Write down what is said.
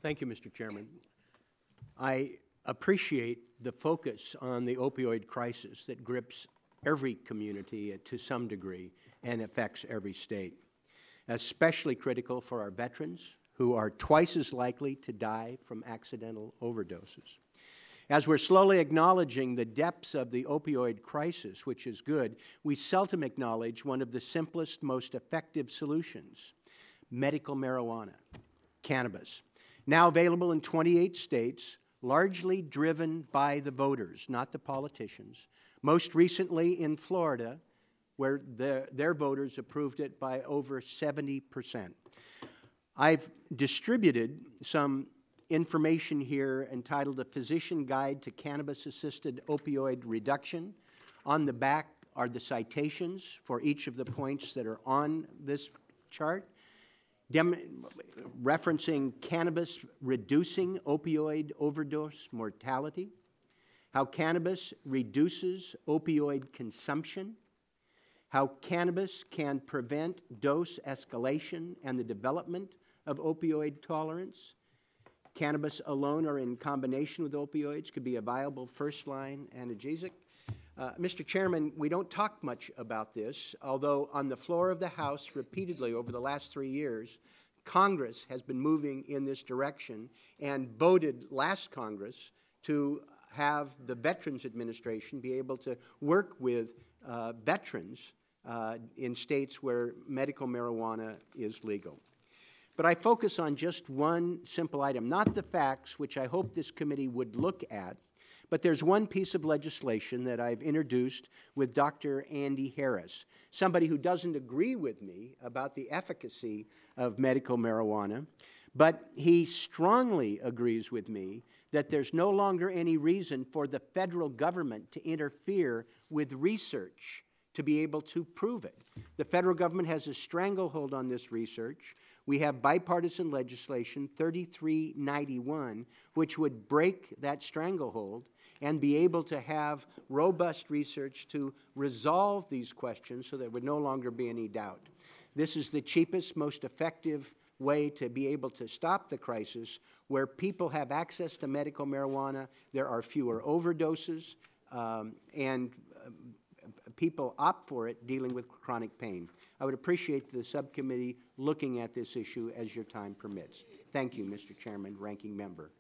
Thank you, Mr. Chairman. I appreciate the focus on the opioid crisis that grips every community to some degree and affects every state. Especially critical for our veterans, who are twice as likely to die from accidental overdoses. As we're slowly acknowledging the depths of the opioid crisis, which is good, we seldom acknowledge one of the simplest, most effective solutions: medical marijuana, cannabis, now available in 28 states, largely driven by the voters, not the politicians. Most recently in Florida, where their voters approved it by over 70%. I've distributed some information here entitled A Physician Guide to Cannabis-Assisted Opioid Reduction. On the back are the citations for each of the points that are on this chart, referencing cannabis reducing opioid overdose mortality, how cannabis reduces opioid consumption, how cannabis can prevent dose escalation and the development of opioid tolerance. Cannabis alone or in combination with opioids could be a viable first-line analgesic. Mr. Chairman, we don't talk much about this, although on the floor of the House repeatedly over the last 3 years, Congress has been moving in this direction and voted last Congress to have the Veterans Administration be able to work with veterans in states where medical marijuana is legal. But I focus on just one simple item, not the facts, which I hope this committee would look at, but there's one piece of legislation that I've introduced with Dr. Andy Harris, somebody who doesn't agree with me about the efficacy of medical marijuana, but he strongly agrees with me that there's no longer any reason for the federal government to interfere with research to be able to prove it. The federal government has a stranglehold on this research. We have bipartisan legislation, 3391, which would break that stranglehold and be able to have robust research to resolve these questions so there would no longer be any doubt. This is the cheapest, most effective way to be able to stop the crisis. Where people have access to medical marijuana, there are fewer overdoses, and people opt for it dealing with chronic pain. I would appreciate the subcommittee looking at this issue as your time permits. Thank you, Mr. Chairman, Ranking Member.